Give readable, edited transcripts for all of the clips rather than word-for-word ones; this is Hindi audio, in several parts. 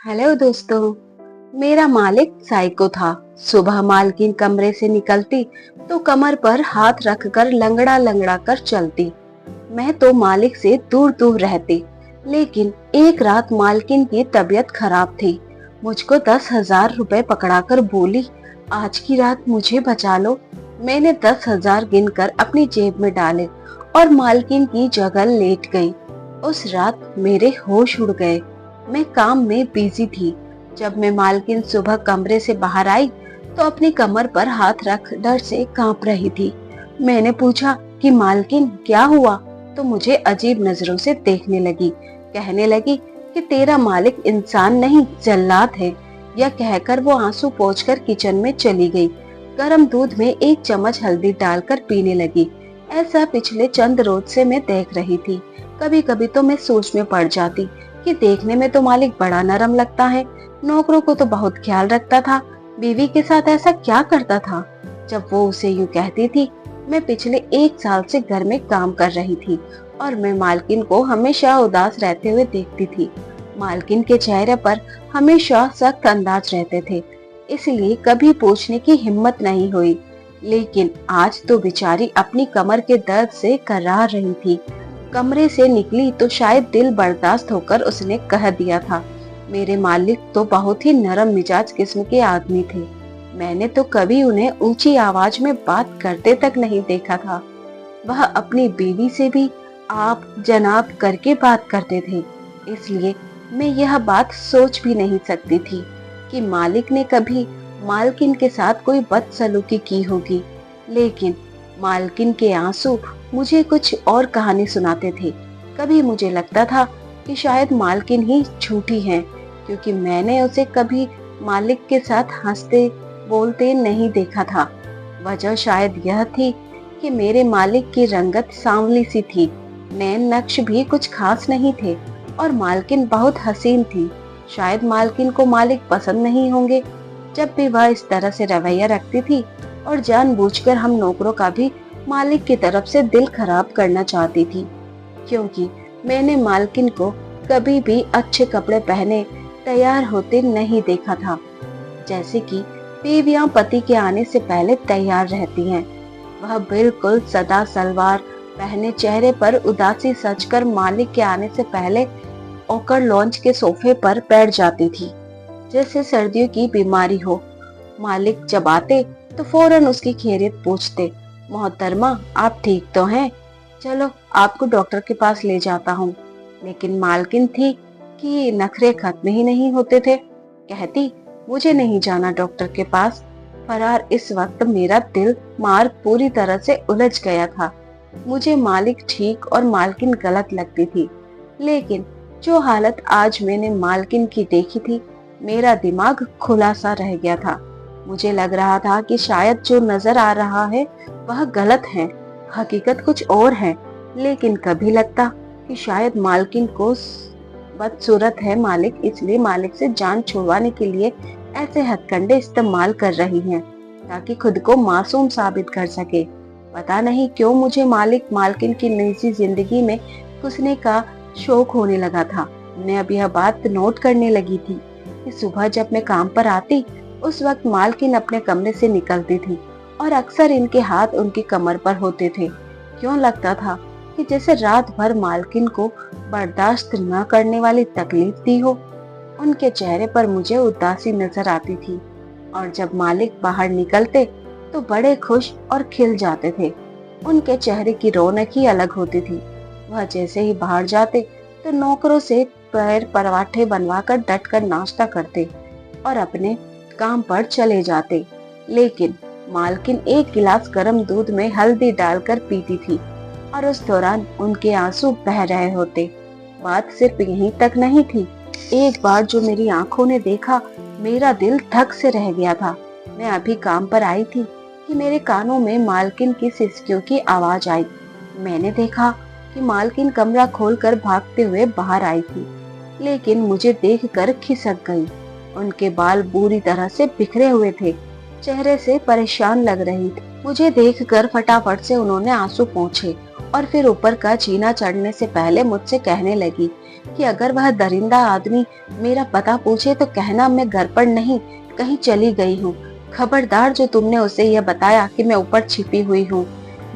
हेलो दोस्तों। मेरा मालिक साइको था। सुबह मालकिन कमरे से निकलती तो कमर पर हाथ रखकर लंगड़ा लंगड़ा कर चलती। मैं तो मालिक से दूर दूर रहती। लेकिन एक रात मालकिन की तबीयत खराब थी। मुझको 10,000 रुपए पकड़ाकर बोली, आज की रात मुझे बचा लो। मैंने 10,000 गिनकर अपनी जेब में डाले और मालकिन की जगह लेट गई। उस रात मेरे होश उड़ गए। मैं काम में बिजी थी। जब मैं मालकिन सुबह कमरे से बाहर आई तो अपनी कमर पर हाथ रख डर से कांप रही थी। मैंने पूछा कि मालकिन क्या हुआ, तो मुझे अजीब नजरों से देखने लगी। कहने लगी कि तेरा मालिक इंसान नहीं जल्लाद है। यह कहकर वो आंसू पोंछकर किचन में चली गई। गर्म दूध में एक चम्मच हल्दी डालकर पीने लगी। ऐसा पिछले चंद रोज से मैं देख रही थी। कभी कभी तो मैं सोच में पड़ जाती कि देखने में तो मालिक बड़ा नरम लगता है, नौकरों को तो बहुत ख्याल रखता था, बीवी के साथ ऐसा क्या करता था। जब वो उसे यूं कहती थी। मैं पिछले 1 साल से घर में काम कर रही थी और मैं मालकिन को हमेशा उदास रहते हुए देखती थी। मालकिन के चेहरे पर हमेशा सख्त अंदाज रहते थे, इसलिए कभी पूछने की हिम्मत नहीं हुई। लेकिन आज तो बेचारी अपनी कमर के दर्द से कराह रही थी। कमरे से निकली तो शायद दिल बर्दाश्त होकर उसने कह दिया था। मेरे मालिक तो बहुत ही नरम मिजाज किस्म के आदमी थे। मैंने तो कभी उन्हें ऊंची आवाज में बात करते तक नहीं देखा था। वह अपनी बीवी से भी आप जनाब करके बात करते थे। इसलिए मैं यह बात सोच भी नहीं सकती थी कि मालिक ने कभी मालकिन के साथ कोई बदसलूकी की होगी। लेकिन मालकिन के आंसू मुझे कुछ और कहानी सुनाते थे। कभी मुझे लगता था कि शायद मालकिन ही झूठी है, क्योंकि मैंने उसे कभी मालिक के साथ हंसते बोलते नहीं देखा था। वजह शायद यह थी कि मेरे मालिक की रंगत सांवली सी थी, नैन नक्श भी कुछ खास नहीं थे और मालकिन बहुत हसीन थी। शायद मालकिन को मालिक पसंद नहीं होंगे। जब भी वह इस तरह से रवैया रखती थी और जानबूझकर हम नौकरों का भी मालिक की तरफ से दिल खराब करना चाहती थी, क्योंकि मैंने मालकिन को कभी भी अच्छे कपड़े पहने तैयार होते नहीं देखा था, जैसे कि बीवियां पति के आने से पहले तैयार रहती हैं। वह बिल्कुल सदा सलवार पहने चेहरे पर उदासी सजकर मालिक के आने से पहले ओकर लॉन्च के सोफे पर बैठ जाती थी, जैसे सर्दियों की बीमारी हो। मालिक जब आते तो फौरन उसकी खैरियत पूछते, मोहतरमा आप ठीक तो हैं? चलो आपको डॉक्टर के पास ले जाता हूँ। लेकिन मालकिन थी कि नखरे खत्म ही नहीं होते थे। कहती, मुझे नहीं जाना डॉक्टर के पास। फरार इस वक्त मेरा दिल मार्ग पूरी तरह से उलझ गया था। मुझे मालिक ठीक और मालकिन गलत लगती थी। लेकिन जो हालत आज मैंने मालकिन की देखी थी, मेरा दिमाग खुला सा रह गया था। मुझे लग रहा था कि शायद जो नजर आ रहा है वह गलत है, हकीकत कुछ और है। लेकिन कभी लगता कि शायद मालकिन को बदसूरत है मालिक, इसलिए मालिक से जान छुड़वाने के लिए ऐसे हथकंडे इस्तेमाल कर रही हैं, ताकि खुद को मासूम साबित कर सके। पता नहीं क्यों मुझे मालिक मालकिन की निजी जिंदगी में घुसने का शौक होने लगा था। मैं अब यह बात नोट करने लगी थी कि सुबह जब मैं काम पर आती, उस वक्त मालकिन अपने कमरे से निकलती थी और अक्सर इनके हाथ उनकी कमर पर होते थे। क्यों लगता था कि जैसे रात भर मालकिन को बर्दाश्त न करने वाली तकलीफ दी हो। उनके चेहरे पर मुझे उदासी नजर आती थी और जब मालिक बाहर निकलते तो बड़े खुश और खिल जाते थे। उनके चेहरे की रौनक ही अलग होती थी। वह जैसे ही बाहर जाते तो नौकरों से पैर पराठे बनवाकर डटकर नाश्ता करते और अपने काम पर चले जाते। लेकिन मालकिन एक गिलास गर्म दूध में हल्दी डालकर पीती थी और उस दौरान उनके आंसू बह रहे होते। बात सिर्फ यहीं तक नहीं थी। एक बार जो मेरी आंखों ने देखा, मेरा दिल धक से रह गया था। मैं अभी काम पर आई थी कि मेरे कानों में मालकिन की सिसकियों की आवाज आई। मैंने देखा कि मालकिन कमरा खोलकर भागते हुए बाहर आई थी, लेकिन मुझे देखकर खिसक गई। उनके बाल बुरी तरह से बिखरे हुए थे, चेहरे से परेशान लग रही थी। मुझे देखकर फटाफट से उन्होंने आंसू पोंछे और फिर ऊपर का जीना चढ़ने से पहले मुझसे कहने लगी, कि अगर वह दरिंदा आदमी मेरा पता पूछे तो कहना मैं घर पर नहीं, कहीं चली गई हूँ। खबरदार जो तुमने उसे यह बताया कि मैं ऊपर छिपी हुई हूँ।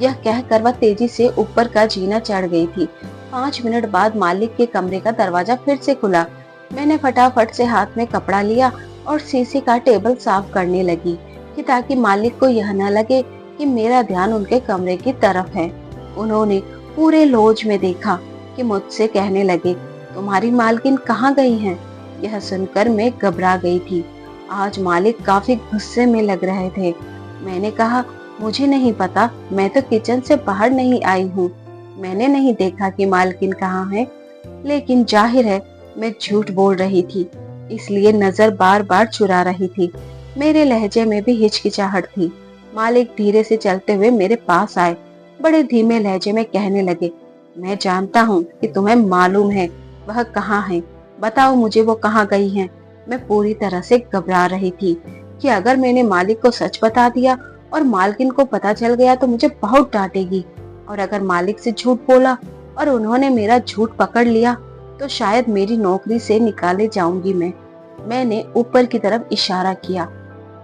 यह कहकर वह तेजी से ऊपर का जीना चढ़ गई थी। 5 मिनट बाद मालिक के कमरे का दरवाजा फिर से खुला। मैंने फटाफट से हाथ में कपड़ा लिया और शीशे का टेबल साफ करने लगी कि ताकि मालिक को यह न लगे कि मेरा ध्यान उनके कमरे की तरफ है। उन्होंने पूरे लॉज में देखा कि मुझसे कहने लगे, तुम्हारी मालकिन कहाँ गई हैं? यह सुनकर मैं घबरा गई थी। आज मालिक काफी गुस्से में लग रहे थे। मैंने कहा, मुझे नहीं पता, मैं तो किचन से बाहर नहीं आई हूँ। मैंने नहीं देखा कि मालकिन कहाँ है। लेकिन जाहिर है मैं झूठ बोल रही थी, इसलिए नजर बार बार चुरा रही थी। मेरे लहजे में भी हिचकिचाहट थी। मालिक धीरे से चलते हुए मेरे पास आए। बड़े धीमे लहजे में कहने लगे, मैं जानता हूँ कि तुम्हें मालूम है वह कहाँ है। बताओ मुझे वो कहाँ गई हैं। मैं पूरी तरह से घबरा रही थी कि अगर मैंने मालिक को सच बता दिया और मालकिन को पता चल गया तो मुझे बहुत डांटेगी, और अगर मालिक से झूठ बोला और उन्होंने मेरा झूठ पकड़ लिया तो शायद मेरी नौकरी से निकाले जाऊंगी मैं। मैंने ऊपर की तरफ इशारा किया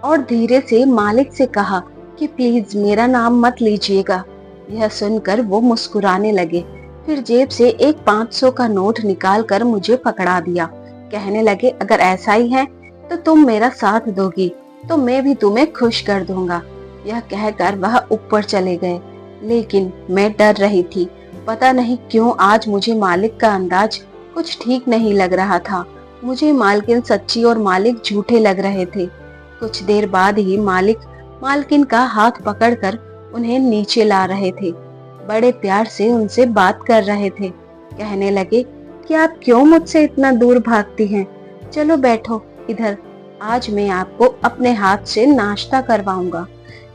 और धीरे से मालिक से कहा कि प्लीज मेरा नाम मत लीजिएगा। यह सुनकर वो मुस्कुराने लगे। फिर जेब से एक 500 का नोट निकालकर मुझे पकड़ा दिया। कहने लगे, अगर ऐसा ही है तो तुम मेरा साथ दोगी तो मैं भी तुम्हें खुश कर दूंगा। यह कहकर वह ऊपर चले गए। लेकिन मैं डर रही थी। पता नहीं क्यों आज मुझे मालिक का अंदाज कुछ ठीक नहीं लग रहा था। मुझे मालकिन सच्ची और मालिक झूठे लग रहे थे। कुछ देर बाद ही मालिक मालकिन का हाथ पकड़कर उन्हें नीचे ला रहे थे। बड़े प्यार से उनसे बात कर रहे थे। कहने लगे कि आप क्यों मुझसे इतना दूर भागती हैं? चलो बैठो इधर, आज मैं आपको अपने हाथ से नाश्ता करवाऊंगा।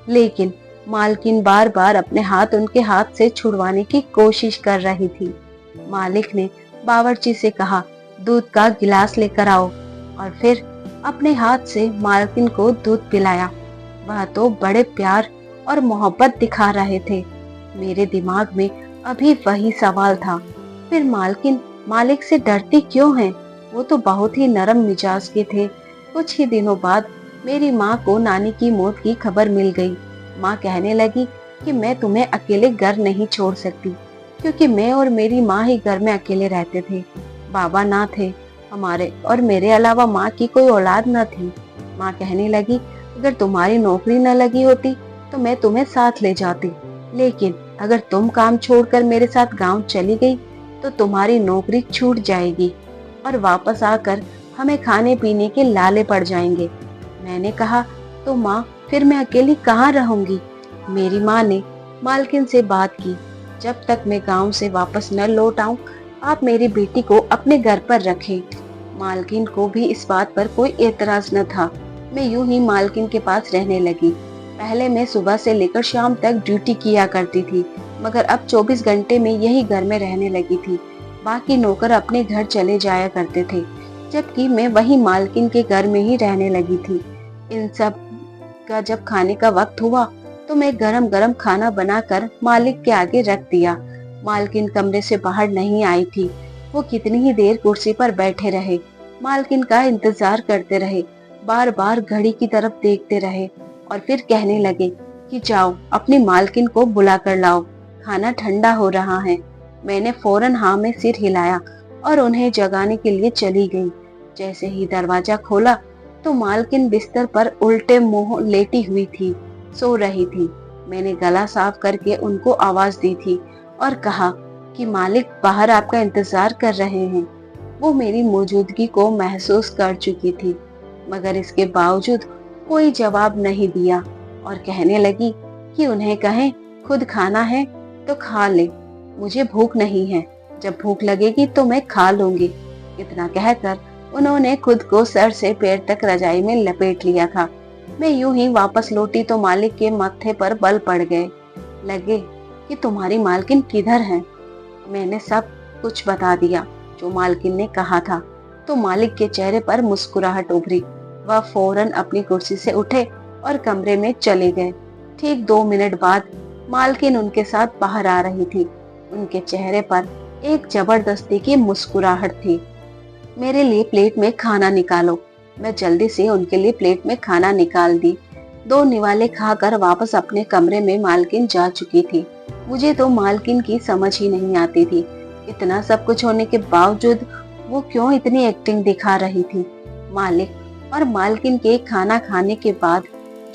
लेकिन मालकिन बार बार अपने हाथ उनके हाथ से छुड़वाने की कोशिश कर रही थी। मालिक ने बावर्ची से कहा, दूध का गिलास लेकर आओ, और फिर अपने हाथ से मालकिन को दूध पिलाया। वह तो बड़े प्यार और मोहब्बत दिखा रहे थे। मेरे दिमाग में अभी वही सवाल था, फिर मालकिन मालिक से डरती क्यों हैं? वो तो बहुत ही नरम मिजाज के थे। कुछ ही दिनों बाद मेरी माँ को नानी की मौत की खबर मिल गई। माँ कहने लगी कि मैं तुम्हें अकेले घर नहीं छोड़ सकती, क्योंकि मैं और मेरी माँ ही घर में अकेले रहते थे। बाबा ना थे हमारे, और मेरे अलावा माँ की कोई औलाद न थी। माँ कहने लगी, अगर तुम्हारी नौकरी न लगी होती तो मैं तुम्हें साथ ले जाती, लेकिन अगर तुम काम छोड़कर मेरे साथ गांव चली गई तो तुम्हारी नौकरी छूट जाएगी और वापस आकर हमें खाने पीने के लाले पड़ जाएंगे। मैंने कहा, तो माँ फिर मैं अकेली कहाँ रहूंगी? मेरी माँ ने मालकिन से बात की, जब तक मैं गांव से वापस न लौट आऊं आप मेरी बेटी को अपने घर पर रखें। मालकिन को भी इस बात पर कोई एतराज न था। मैं यूं ही मालकिन के पास रहने लगी। पहले मैं सुबह से लेकर शाम तक ड्यूटी किया करती थी, मगर अब 24 घंटे में यही घर में रहने लगी थी। बाकी नौकर अपने घर चले जाया करते थे, जबकि मैं वही मालकिन के घर में ही रहने लगी थी। इन सब का जब खाने का वक्त हुआ तो मैं गरम गरम खाना बनाकर मालिक के आगे रख दिया। मालकिन कमरे से बाहर नहीं आई थी। वो कितनी ही देर कुर्सी पर बैठे रहे, मालकिन का इंतजार करते रहे, बार बार घड़ी की तरफ देखते रहे और फिर कहने लगे कि जाओ अपनी मालकिन को बुला कर लाओ, खाना ठंडा हो रहा है। मैंने फौरन हाँ में सिर हिलाया और उन्हें जगाने के लिए चली गई। जैसे ही दरवाजा खोला तो मालकिन बिस्तर पर उल्टे मुंह लेटी हुई थी, सो रही थी। मैंने गला साफ करके उनको आवाज दी थी और कहा कि मालिक बाहर आपका इंतजार कर रहे हैं। वो मेरी मौजूदगी को महसूस कर चुकी थी, मगर इसके बावजूद कोई जवाब नहीं दिया और कहने लगी कि उन्हें कहें खुद खाना है तो खा ले, मुझे भूख नहीं है, जब भूख लगेगी तो मैं खा लूंगी। इतना कहकर उन्होंने खुद को सर से पैर तक रजाई में लपेट लिया था। मैं यूं ही वापस लौटी तो मालिक के माथे पर बल पड़ गए। लगे कि तुम्हारी मालकिन किधर है? मैंने सब कुछ बता दिया जो मालकिन ने कहा था, तो मालिक के चेहरे पर मुस्कुराहट उभरी। वह फौरन अपनी कुर्सी से उठे और कमरे में चले गए। ठीक 2 मिनट बाद मालकिन उनके साथ बाहर आ रही थी। उनके चेहरे पर एक जबरदस्ती की मुस्कुराहट थी। मेरे लिए प्लेट में खाना निकालो। मैं जल्दी से उनके लिए प्लेट में खाना निकाल दी। दो निवाले खाकर वापस अपने कमरे में मालकिन जा चुकी थी। मुझे तो मालकिन की समझ ही नहीं आती थी। इतना सब कुछ होने के बावजूद वो क्यों इतनी एक्टिंग दिखा रही थी। मालिक और मालकिन के खाना खाने के बाद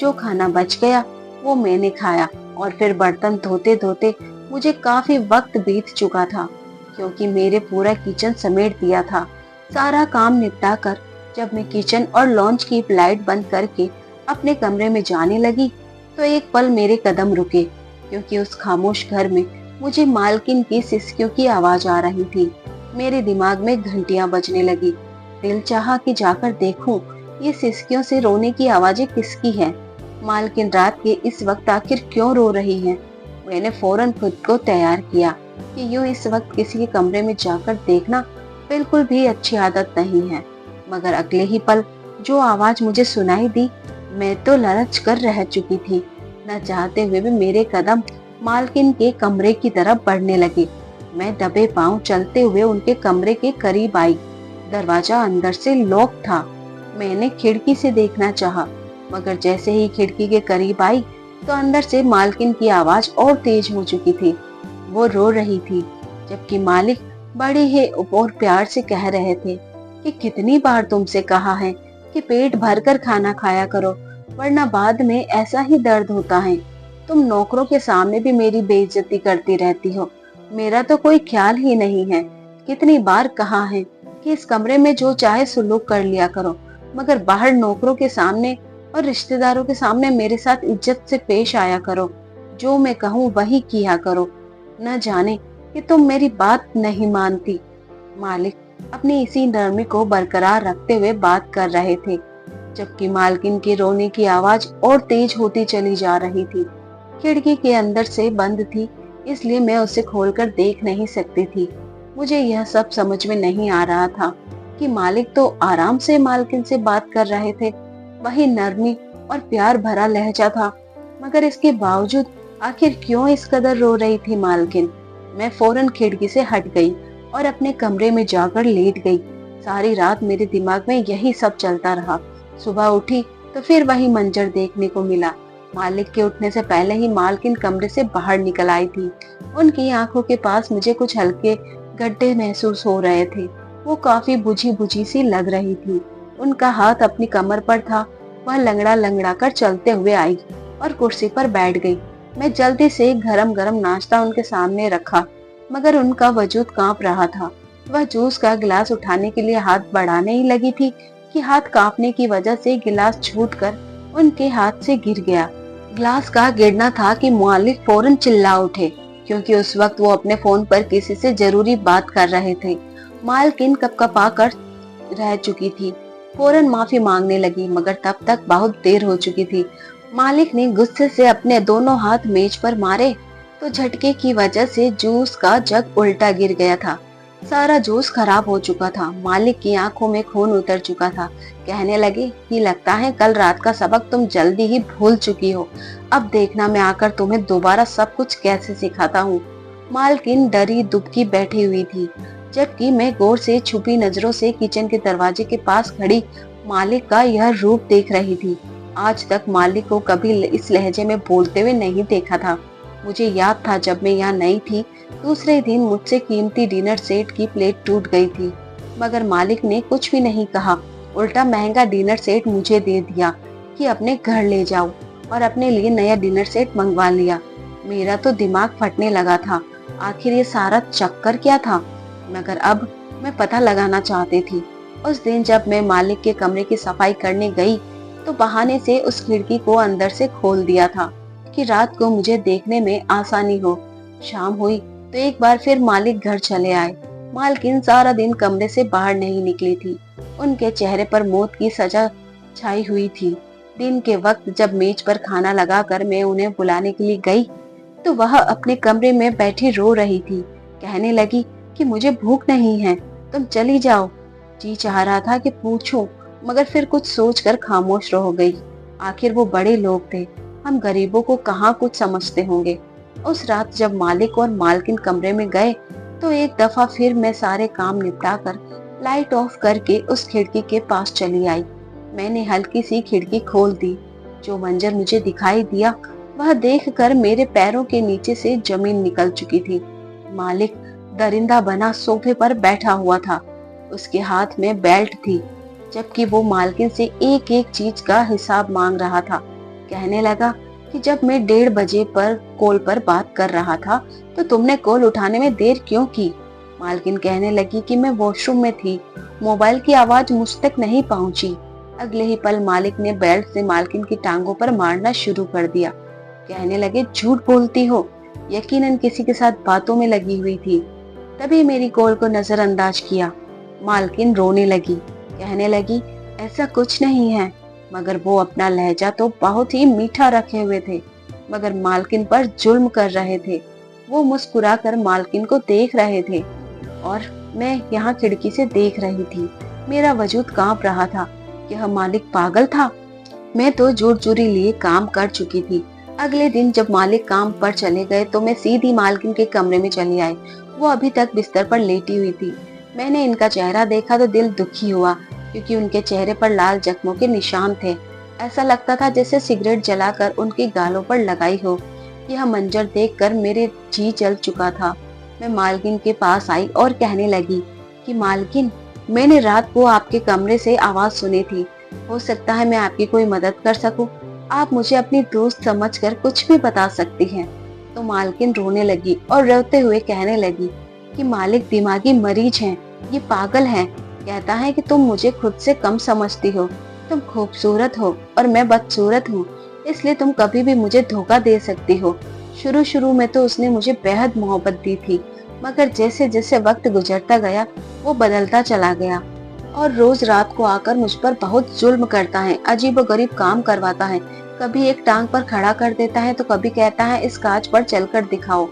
जो खाना बच गया वो मैंने खाया और फिर बर्तन धोते धोते मुझे काफी वक्त बीत चुका था, क्योंकि मेरे पूरा किचन समेट दिया था। सारा काम निपटा कर जब मैं किचन और लॉन्च की लाइट बंद करके अपने कमरे में जाने लगी तो एक पल मेरे कदम रुके, क्योंकि उस खामोश घर में मुझे मालकिन की सिसकियों की आवाज आ रही थी। मेरे दिमाग में घंटियां बजने लगी। दिल चाहा कि जाकर देखूं ये सिसकियों से रोने की आवाजें किसकी हैं। मालकिन रात के इस वक्त आखिर क्यों रो रही हैं। मैंने फौरन खुद को तैयार किया कि यूं इस वक्त किसी के कमरे में जाकर देखना बिल्कुल भी अच्छी आदत नहीं है। मगर अगले ही पल जो आवाज मुझे सुनाई दी, मैं तो ललच कर रह चुकी थी। न चाहते हुए भी मेरे कदम मालकिन के कमरे की तरफ बढ़ने लगे। मैं दबे पांव चलते हुए उनके कमरे के करीब आई। दरवाजा अंदर से लॉक था। मैंने खिड़की से देखना चाहा, मगर जैसे ही खिड़की के करीब आई तो अंदर से मालकिन की आवाज और तेज हो चुकी थी। वो रो रही थी, जबकि मालिक बड़े ही और प्यार से कह रहे थे कि कितनी बार तुमसे कहा है कि पेट भरकर खाना खाया करो, वरना बाद में ऐसा ही दर्द होता है। तुम नौकरों के सामने भी मेरी बेइज्जती करती रहती हो। मेरा तो कोई ख्याल ही नहीं है। कितनी बार कहा है कि इस कमरे में जो चाहे सुलूक कर लिया करो, मगर बाहर नौकरों के सामने और रिश्तेदारों के सामने मेरे साथ इज्जत से पेश आया करो। जो मैं कहूँ वही किया करो। न जाने कि तुम मेरी बात नहीं मानती। मालिक अपनी इसी नरमी को बरकरार रखते हुए बात कर रहे थे, जबकि मालकिन के रोने की आवाज और तेज होती चली जा रही थी। खिड़की के अंदर से बंद थी, इसलिए मैं उसे खोलकर देख नहीं सकती थी। मुझे यह सब समझ में नहीं आ रहा था कि मालिक तो आराम से मालकिन से बात कर रहे थे, वही नरमी और प्यार भरा लहजा था, मगर इसके बावजूद आखिर क्यों इस कदर रो रही थी मालकिन। मैं फौरन खिड़की से हट गई और अपने कमरे में जाकर लेट गई। सारी रात मेरे दिमाग में यही सब चलता रहा। सुबह उठी तो फिर वही मंजर देखने को मिला। मालिक के उठने से पहले ही मालकिन कमरे से बाहर निकल आई थी। उनकी आंखों के पास मुझे कुछ हल्के गड्ढे महसूस हो रहे थे। वो काफी बुझी बुझी सी लग रही थी। उनका हाथ अपनी कमर पर था। वह लंगड़ा लंगड़ा कर चलते हुए आई और कुर्सी पर बैठ गई। मैं जल्दी से गरम गरम नाश्ता उनके सामने रखा, मगर उनका वजूद कांप रहा था। वह जूस का गिलास उठाने के लिए हाथ बढ़ाने ही लगी थी कि हाथ कांपने की वजह से गिलास छूटकर उनके हाथ से गिर गया। गिलास का गिरना था कि मालिक फौरन चिल्ला उठे, क्योंकि उस वक्त वो अपने फोन पर किसी से जरूरी बात कर रहे थे। मालकिन कपकपा कर रह चुकी थी, फौरन माफी मांगने लगी, मगर तब तक बहुत देर हो चुकी थी। मालिक ने गुस्से से अपने दोनों हाथ मेज पर मारे तो झटके की वजह से जूस का जग उल्टा गिर गया था। सारा जूस खराब हो चुका था। मालिक की आंखों में खून उतर चुका था। कहने लगे कि लगता है कल रात का सबक तुम जल्दी ही भूल चुकी हो। अब देखना मैं आकर तुम्हें दोबारा सब कुछ कैसे सिखाता हूँ। मालकिन डरी दुबकी बैठी हुई थी, जबकि मैं गौर से छुपी नजरों से किचन के दरवाजे के पास खड़ी मालिक का यह रूप देख रही थी। आज तक मालिक को कभी इस लहजे में बोलते हुए नहीं देखा था। मुझे याद था जब मैं यहाँ नई थी, दूसरे दिन मुझसे कीमती डिनर सेट की प्लेट टूट गई थी, मगर मालिक ने कुछ भी नहीं कहा। उल्टा महंगा डिनर सेट मुझे दे दिया कि अपने घर ले जाओ, और अपने लिए नया डिनर सेट मंगवा लिया। मेरा तो दिमाग फटने लगा था। आखिर ये सारा चक्कर क्या था? मगर अब मैं पता लगाना चाहती थी। उस दिन जब मैं मालिक के कमरे की सफाई करने गई तो बहाने से उस खिड़की को अंदर से खोल दिया था कि रात को मुझे देखने में आसानी हो। शाम हुई तो एक बार फिर मालिक घर चले आए। मालकिन सारा दिन कमरे से बाहर नहीं निकली थी। उनके चेहरे पर मौत की सजा छाई हुई थी। दिन के वक्त जब मेज पर खाना लगाकर मैं उन्हें बुलाने के लिए गई तो वह अपने कमरे में बैठी रो रही थी। कहने लगी कि मुझे भूख नहीं है, तुम चली जाओ। जी चाह रहा था कि पूछूं, मगर फिर कुछ सोचकर खामोश रह गई। आखिर वो बड़े लोग थे, हम गरीबों को कहाँ कुछ समझते होंगे। उस रात जब मालिक और मालकिन कमरे में गए तो एक दफा फिर मैं सारे काम निपटा कर लाइट ऑफ करके उस खिड़की के पास चली आई। मैंने हल्की सी खिड़की खोल दी। जो मंजर मुझे दिखाई दिया वह देखकर मेरे पैरों के नीचे से जमीन निकल चुकी थी। मालिक दरिंदा बना सोफे पर बैठा हुआ था। उसके हाथ में बेल्ट थी, जबकि वो मालकिन से एक एक चीज का हिसाब मांग रहा था। कहने लगा कि जब मैं 1:30 बजे पर कॉल पर बात कर रहा था तो तुमने कॉल उठाने में देर क्यों की? मालकिन कहने लगी कि मैं वॉशरूम में थी, मोबाइल की आवाज मुझ तक नहीं पहुंची। अगले ही पल मालिक ने बेल्ट से मालकिन की टांगों पर मारना शुरू कर दिया। कहने लगे, झूठ बोलती हो, यकीनन किसी के साथ बातों में लगी हुई थी। तभी मेरी कॉल को नजरअंदाज किया। मालकिन रोने लगी। कहने लगी, ऐसा कुछ नहीं है। मगर वो अपना लहजा तो बहुत ही मीठा रखे हुए थे, मगर मालकिन पर जुल्म कर रहे थे। वो मुस्कुराकर मालकिन को देख रहे थे और मैं यहाँ खिड़की से देख रही थी। मेरा वजूद कांप रहा था। यह मालिक पागल था। मैं तो जोर-जोरी लिए काम कर चुकी थी। अगले दिन जब मालिक काम पर चले गए तो मैं सीधी मालकिन के कमरे में चली आई। वो अभी तक बिस्तर पर लेटी हुई थी। मैंने इनका चेहरा देखा तो दिल दुखी हुआ, क्योंकि उनके चेहरे पर लाल जख्मों के निशान थे। ऐसा लगता था जैसे सिगरेट जलाकर उनकी गालों पर लगाई हो। यह मंजर देखकर मेरे जी जल चुका था। मैं मालकिन के पास आई और कहने लगी कि मालकिन, मैंने रात को आपके कमरे से आवाज सुनी थी। हो सकता है मैं आपकी कोई मदद कर सकूं। आप मुझे अपनी दोस्त समझकर कुछ भी बता सकती हैं। तो मालकिन रोने लगी और रोते हुए कहने लगी कि मालिक दिमागी मरीज हैं, ये पागल हैं। कहता है कि तुम मुझे खुद से कम समझती हो। तुम खूबसूरत हो और मैं बदसूरत हूँ, इसलिए तुम कभी भी मुझे धोखा दे सकती हो। शुरू शुरू में तो उसने मुझे बेहद मोहब्बत दी थी, मगर जैसे जैसे वक्त गुजरता गया वो बदलता चला गया और रोज रात को आकर मुझ पर बहुत जुल्म करता है, अजीबोगरीब काम करवाता है। कभी एक टांग पर खड़ा कर देता है तो कभी कहता है इस कांच पर चलकर दिखाओ।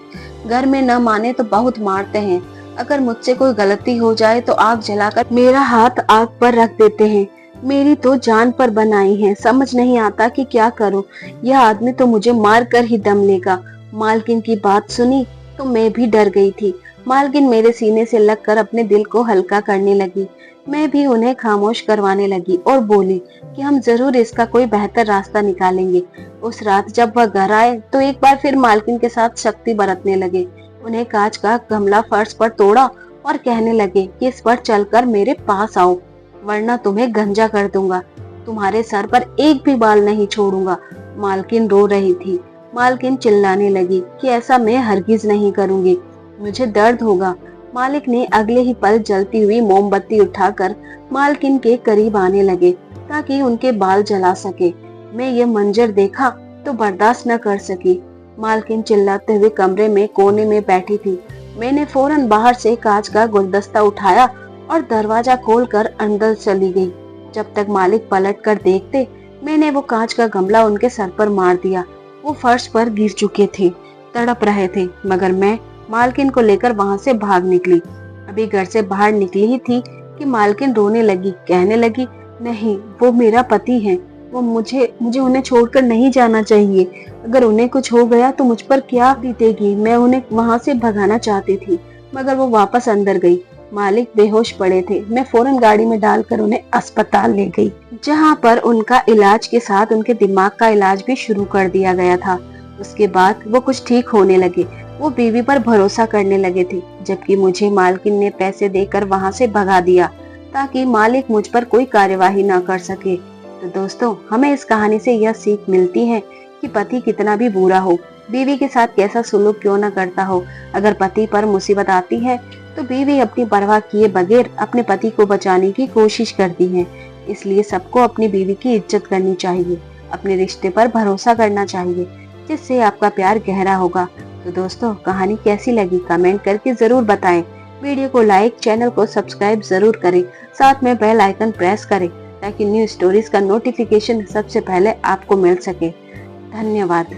घर में न माने तो बहुत मारते हैं। अगर मुझसे कोई गलती हो जाए तो आग जलाकर मेरा हाथ आग पर रख देते हैं। मेरी तो जान पर बनाई है। समझ नहीं आता कि क्या करूं। यह आदमी तो मुझे मार कर ही दम लेगा। मालकिन की बात सुनी तो मैं भी डर गई थी। मालकिन मेरे सीने से लगकर अपने दिल को हल्का करने लगी। मैं भी उन्हें खामोश करवाने लगी और बोली कि हम जरूर इसका कोई बेहतर रास्ता निकालेंगे। उस रात जब वह घर आए तो एक बार फिर मालकिन के साथ सख्ती बरतने लगे। उन्हें कांच का गमला फर्श पर तोड़ा और कहने लगे कि इस पर चलकर मेरे पास आओ, वरना तुम्हें गंजा कर दूंगा। तुम्हारे सर पर एक भी बाल नहीं छोड़ूंगा। मालकिन रो रही थी। मालकिन चिल्लाने लगी कि ऐसा मैं हरगिज नहीं करूंगी, मुझे दर्द होगा। मालिक ने अगले ही पल जलती हुई मोमबत्ती उठाकर मालकिन के करीब आने लगे ताकि उनके बाल जला सके। मैं ये मंजर देखा तो बर्दाश्त न कर सकी। मालकिन चिल्लाते हुए कमरे में कोने में बैठी थी। मैंने फौरन बाहर से कांच का गुलदस्ता उठाया और दरवाजा खोलकर अंदर चली गई। जब तक मालिक पलट कर देखते, मैंने वो कांच का गमला उनके सर पर मार दिया। वो फर्श पर गिर चुके थे, तड़प रहे थे, मगर मैं मालकिन को लेकर वहां से भाग निकली। अभी घर से बाहर निकली ही थी कि मालकिन रोने लगी। कहने लगी, नहीं, वो मेरा पति है। वो मुझे उन्हें छोड़कर नहीं जाना चाहिए। अगर उन्हें कुछ हो गया तो मुझ पर क्या बीतेगी। मैं उन्हें वहां से भगाना चाहती थी, मगर वो वापस अंदर गई। मालिक बेहोश पड़े थे। मैं फौरन गाड़ी में डालकर उन्हें अस्पताल ले गई, जहां पर उनका इलाज के साथ उनके दिमाग का इलाज भी शुरू कर दिया गया था। उसके बाद वो कुछ ठीक होने लगे। वो बीवी पर भरोसा करने लगे थे, जबकि मुझे मालकिन ने पैसे देकर वहां से भगा दिया ताकि मालिक मुझ पर कोई कार्यवाही न कर सके। तो दोस्तों, हमें इस कहानी से यह सीख मिलती है कि पति कितना भी बुरा हो, बीवी के साथ कैसा सुलूक क्यों न करता हो, अगर पति पर मुसीबत आती है तो बीवी अपनी परवाह किए बगैर अपने पति को बचाने की कोशिश करती है। इसलिए सबको अपनी बीवी की इज्जत करनी चाहिए, अपने रिश्ते पर भरोसा करना चाहिए, जिससे आपका प्यार गहरा होगा। तो दोस्तों, कहानी कैसी लगी कमेंट करके जरूर बताएं। वीडियो को लाइक, चैनल को सब्सक्राइब जरूर करें, साथ में बेल आइकन प्रेस करें ताकि न्यू स्टोरीज का नोटिफिकेशन सबसे पहले आपको मिल सके। धन्यवाद।